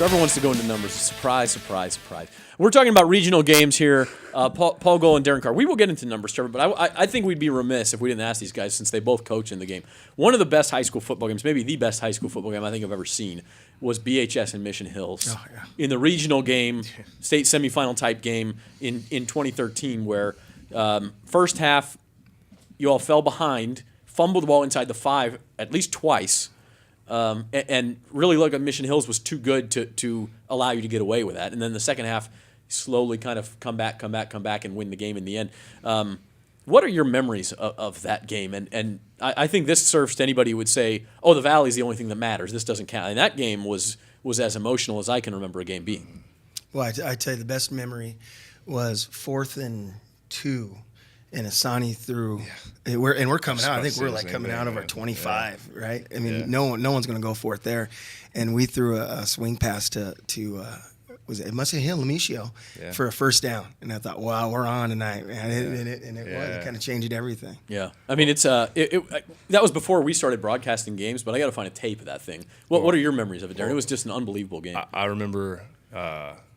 Trevor wants to go into numbers. Surprise, surprise, surprise. We're talking about regional games here. Paul Golla and Darren Carr. We will get into numbers, Trevor, but I think we'd be remiss if we didn't ask these guys, since they both coach in the game. One of the best high school football games, maybe the best high school football game I think I've ever seen, was BHS and Mission Hills. Oh, yeah. In the regional game, state semifinal type game in 2013, where first half you all fell behind, fumbled the ball inside the 5 at least twice, and really looked like Mission Hills was too good to allow you to get away with that. And then the second half, slowly kind of come back, and win the game in the end. What are your memories of that game? And I think this serves to anybody who would say, oh, the Valley's the only thing that matters. This doesn't count. And that game was as emotional as I can remember a game being. Well, I tell you, the best memory was 4th and 2. And Asani threw, and we're coming out. I think we're like coming out of our 25, right? I mean, no one's going to go for it there. And we threw a swing pass to it must have hit Lamicio for a first down. And I thought, wow, we're on tonight, man. It kind of changed everything. Yeah, I mean, it's that was before we started broadcasting games, but I got to find a tape of that thing. What are your memories of it, Darren? It was just an unbelievable game. I remember.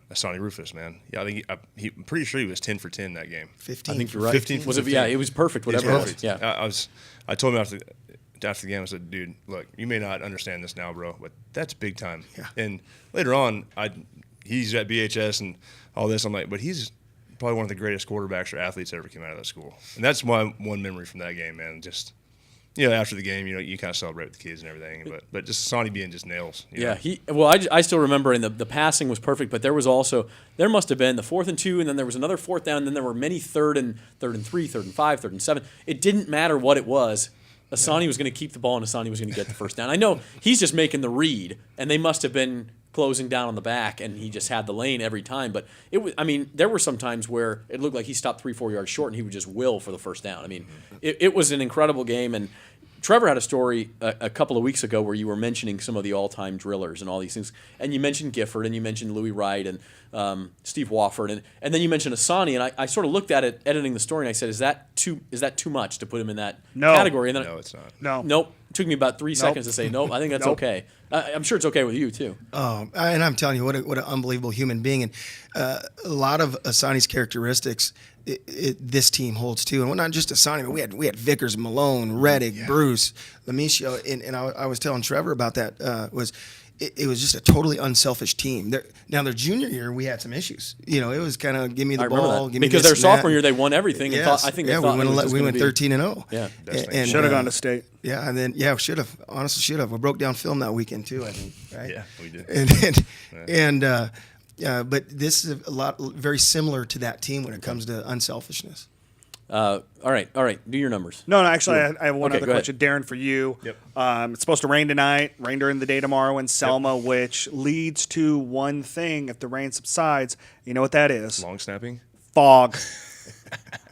Asani Rufus, man. Yeah, I think I'm pretty sure he was 10 for 10 that game. 15. I think you're right. 15 was it? Yeah, it was perfect. Whatever. It was perfect. Yeah. I told him after the game, I said, dude, look, you may not understand this now, bro, but that's big time. Yeah. And later on, he's at BHS and all this. I'm like, but he's probably one of the greatest quarterbacks or athletes that ever came out of that school. And that's my one memory from that game, man. Just. After the game, you kind of celebrate with the kids and everything, but just Sonny being just nails. I still remember, and the passing was perfect, but there must have been the 4th and 2, and then there was another 4th down, and then there were many 3rd and 3, 3rd and 5, 3rd and 7. It didn't matter what it was. Asani was going to keep the ball, and Asani was going to get the first down. I know he's just making the read, and they must have been closing down on the back, and he just had the lane every time. But it was, I mean, there were some times where it looked like he stopped 3-4 yards short, and he would just will for the first down. I mean, it was an incredible game, and Trevor had a story a couple of weeks ago where you were mentioning some of the all-time drillers and all these things, and you mentioned Gifford, and you mentioned Louis Wright, and Steve Wofford, and then you mentioned Asani, and I sort of looked at it editing the story, and I said, is that too much to put him in that category? And then no, it's not. Nope. It took me about 3 seconds to say nope. I think that's okay. I'm sure it's okay with you too. And I'm telling you, what an unbelievable human being, and a lot of Asani's characteristics. This team holds too, and not just Asani, but we had Vickers, Malone, Reddick, Bruce, Lamicio, and I was telling Trevor about that. It was just a totally unselfish team. Now their junior year, we had some issues. It was kind of give me the ball, give me because this their and sophomore that. year they won everything. And we went 13-0. Yeah, and should have gone to state. Yeah, and then should have. Honestly, should have. We broke down film that weekend too. I think. Right? Yeah, we did. But this is very similar to that team when it comes to unselfishness. All right. Do your numbers. No, actually, I have one other go question, Darren, for you. Yep. It's supposed to rain tonight, rain during the day tomorrow in Selma, which leads to one thing. If the rain subsides, you know what that is? Long snapping? Fog.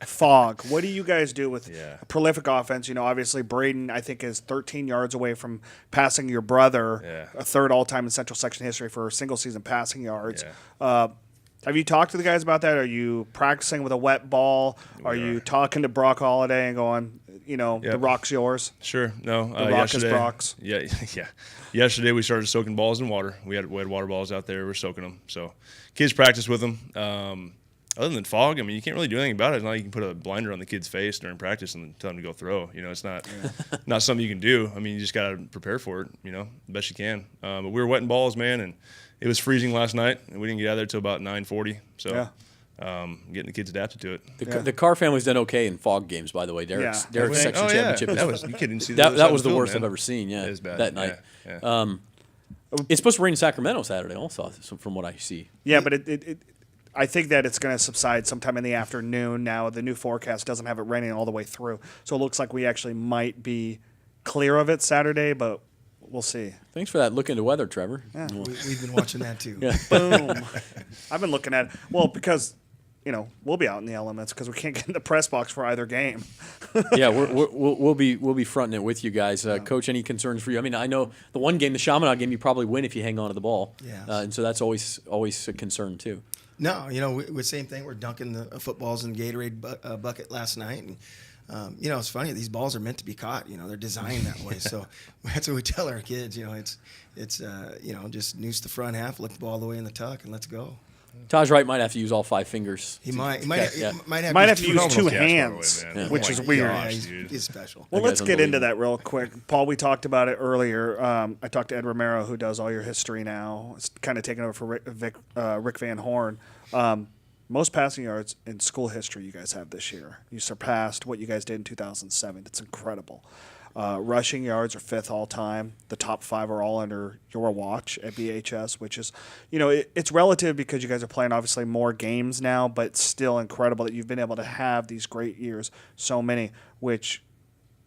Fog. What do you guys do with a prolific offense? Obviously Braden, I think, is 13 yards away from passing your brother, a third all-time in Central Section history for single-season passing yards. Yeah. Have you talked to the guys about that? Are you practicing with a wet ball? Are you talking to Brock Holiday and going, the rock's yours? Sure. No. The rock is Brock's. Yeah. Yesterday we started soaking balls in water. We had water balls out there. We're soaking them. So kids practice with them. Other than fog, I mean, you can't really do anything about it. It's not like you can put a blinder on the kid's face during practice and tell them to go throw. It's not not something you can do. I mean, you just got to prepare for it, the best you can. But we were wetting balls, man, and it was freezing last night, and we didn't get out of there till about 9:40. So getting the kids adapted to it. The Carr family's done okay in fog games, by the way. Derek's section championship. You couldn't see that was the worst man. I've ever seen. Yeah, it was bad. That night. Yeah. It's supposed to rain in Sacramento Saturday, also, from what I see. Yeah, but I think that it's going to subside sometime in the afternoon. Now the new forecast doesn't have it raining all the way through, so it looks like we actually might be clear of it Saturday, but we'll see. Thanks for that look into weather, Trevor. Yeah. We've been watching that too. Boom. I've been looking at it. Well, because we'll be out in the elements because we can't get in the press box for either game. Yeah, we'll be fronting it with you guys. Coach, any concerns for you? I mean, I know the one game, the Chaminade game, you probably win if you hang on to the ball. Yeah. And so that's always a concern too. No, we same thing. We're dunking the footballs in the Gatorade bucket last night, and It's funny. These balls are meant to be caught. They're designed that way. So that's what we tell our kids. It's just noose the front half, look the ball all the way in the tuck, and let's go. Taj Wright might have to use all 5 fingers. He might have to use 2 hands, which is weird. Yeah, he's special. Well, let's get into that real quick. Paul, we talked about it earlier. I talked to Ed Romero, who does all your history now. It's kind of taken over for Rick Van Horn. Most passing yards in school history you guys have this year. You surpassed what you guys did in 2007. It's incredible. Rushing yards are 5th all time. The top 5 are all under your watch at BHS, which is, it's relative because you guys are playing obviously more games now, but still incredible that you've been able to have these great years, so many, which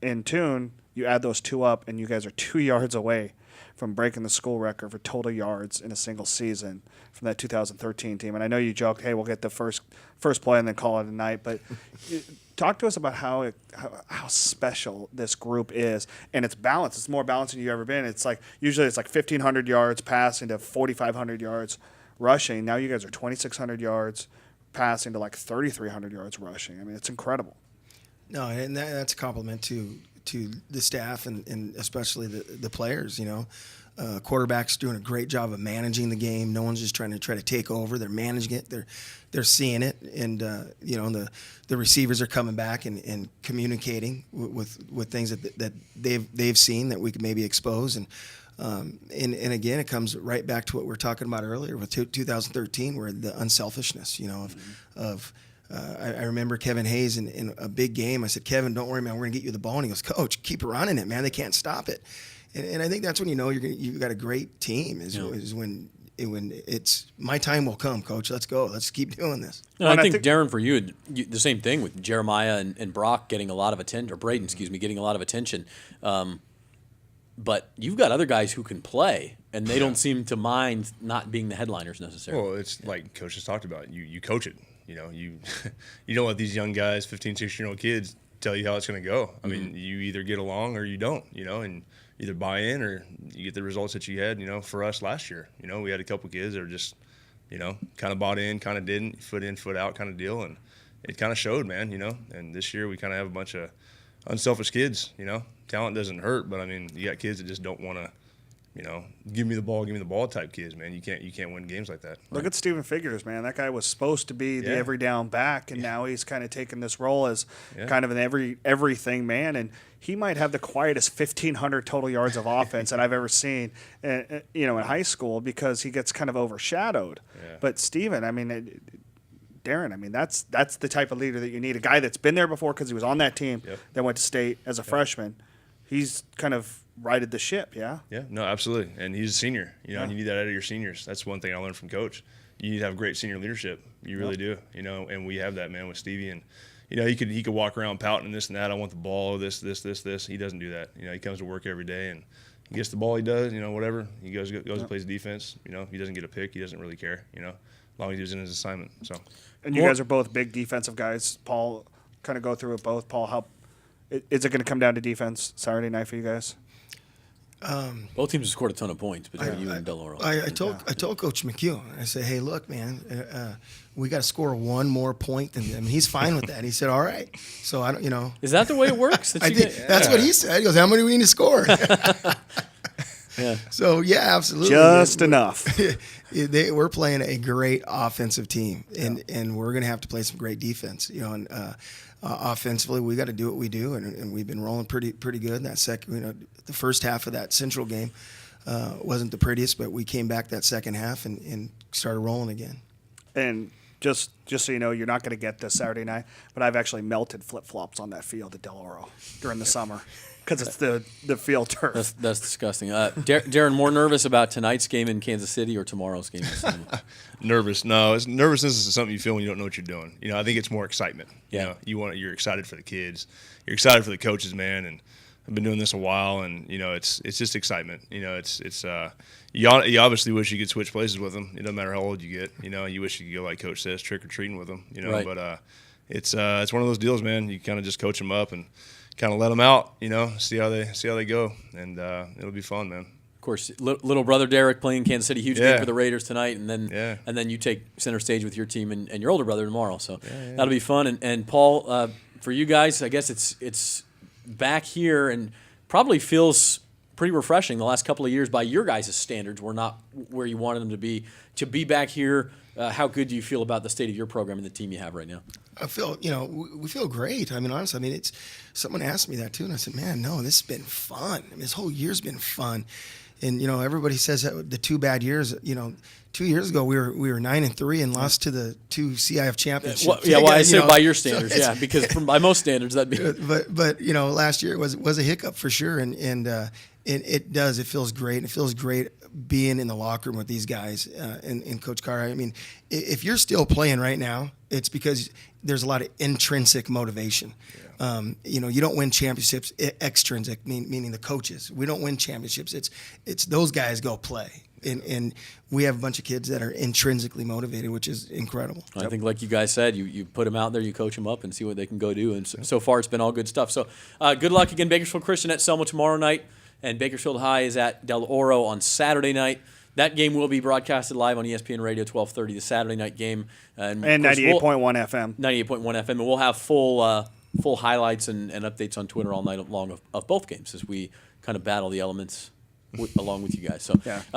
in tune, you add those 2 up and you guys are 2 yards away from breaking the school record for total yards in a single season from that 2013 team. And I know you joked, hey, we'll get the first play and then call it a night, but talk to us about how special this group is, and it's balanced. It's more balanced than you've ever been. It's like usually it's like 1,500 yards passing to 4,500 yards rushing. Now you guys are 2,600 yards passing to like 3,300 yards rushing. I mean, it's incredible. No, and that's a compliment to the staff and especially the players. Quarterback's doing a great job of managing the game. No one's just trying to take over. They're managing it. They're seeing it, and the receivers are coming back and communicating with things that they've seen that we could maybe expose. And again, it comes right back to what we were talking about earlier with 2013, where the unselfishness, I remember Kevin Hayes in a big game. I said, Kevin, don't worry, man. We're going to get you the ball. And he goes, Coach, keep running it, man. They can't stop it. And I think that's when you've got a great team is when it's my time will come, Coach. Let's go. Let's keep doing this. No, I think Darren, for you, the same thing with Jeremiah and Brock getting a lot of attention, or Braden, getting a lot of attention. But you've got other guys who can play, and they don't seem to mind not being the headliners necessarily. Well, it's like Coach has talked about. You coach it. You don't let these young guys, 15, 16-year-old kids, tell you how it's going to go. I mean, you either get along or you don't, and either buy in or you get the results that you had, for us last year. We had a couple kids that were just, kind of bought in, kind of didn't, foot in, foot out kind of deal. And it kind of showed, man, And this year we kind of have a bunch of unselfish kids, Talent doesn't hurt, but, I mean, you got kids that just don't want to, give me the ball type kids, man. You can't win games like that. Look at Steven Figures, man. That guy was supposed to be the every down back, and now he's kind of taken this role as kind of an everything man. And he might have the quietest 1,500 total yards of offense that I've ever seen, in high school, because he gets kind of overshadowed. Yeah. But Steven, I mean, Darren, I mean, that's the type of leader that you need. A guy that's been there before because he was on that team, then went to state as a freshman. He's kind of righted the ship, yeah? Yeah, no, absolutely. And he's a senior, and you need that out of your seniors. That's one thing I learned from Coach. You need to have great senior leadership. You really do, and we have that, man, with Stevie. And, he could walk around pouting and this and that. I want the ball, this. He doesn't do that. He comes to work every day and he gets the ball, he does, whatever. He goes and plays defense. He doesn't get a pick. He doesn't really care, as long as he's in his assignment. So. And you guys are both big defensive guys. Paul, kind of go through it both. Paul, is it going to come down to defense Saturday night for you guys? Both teams have scored a ton of points between you and Del Oro. I told Coach McHugh, I said, hey, look, man, we got to score one more point than them. He's fine with that. He said, all right. So I don't, Is that the way it works? That's what he said. He goes, how many do we need to score? Yeah. So absolutely, just enough. We're playing a great offensive team, and we're going to have to play some great defense. And offensively, we got to do what we do, and we've been rolling pretty good. That second, the first half of that Central game wasn't the prettiest, but we came back that second half and started rolling again. And just so you know, you're not going to get this Saturday night, but I've actually melted flip-flops on that field at Del Oro during the summer. Because it's the field turf. That's disgusting. Darren, more nervous about tonight's game in Kansas City or tomorrow's game in Sonoma? Nervous? No, nervousness is something you feel when you don't know what you're doing. I think it's more excitement. Yeah. You're excited for the kids. You're excited for the coaches, man. And I've been doing this a while, and it's just excitement. You obviously wish you could switch places with them. It doesn't matter how old you get. You wish you could go, like Coach says, trick or treating with them. Right. But it's one of those deals, man. You kind of just coach them up and kind of let them out, see how they go, and it'll be fun, man. Of course, little brother Derek playing Kansas City, huge game for the Raiders tonight, and then you take center stage with your team and your older brother tomorrow. So that'll be fun. And Paul, for you guys, I guess it's back here and probably feels pretty refreshing. The last couple of years, by your guys' standards, were not where you wanted them to be. To be back here, how good do you feel about the state of your program and the team you have right now? I feel, we feel great. I mean, honestly, it's someone asked me that too, and I said, man, no, this has been fun. I mean, this whole year's been fun. And everybody says that the 2 bad years. 2 years ago we were 9-3 and lost to the 2 CIF championships. I say by your standards, because by most standards that'd be. But last year was a hiccup for sure, and it does. It feels great. It feels great being in the locker room with these guys and Coach Carr. I mean, if you're still playing right now, it's because there's a lot of intrinsic motivation. You don't win championships extrinsic, meaning the coaches. We don't win championships. It's those guys go play. And we have a bunch of kids that are intrinsically motivated, which is incredible. I think, like you guys said, you put them out there, you coach them up, and see what they can go do. And so far, it's been all good stuff. So good luck again, Bakersfield Christian at Selma tomorrow night, and Bakersfield High is at Del Oro on Saturday night. That game will be broadcasted live on ESPN Radio 1230, the Saturday night game. And 98.1 FM. 98.1 FM. And we'll have full highlights and updates on Twitter all night long of both games as we kind of battle the elements along with you guys. So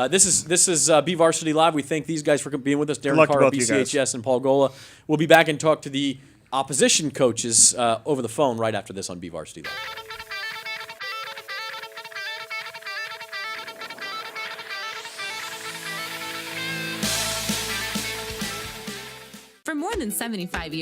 this is BVarsity Live. We thank these guys for being with us. Darren Carr of BCHS and Paul Golla. We'll be back and talk to the opposition coaches over the phone right after this on BVarsity Live. For more than 75 years.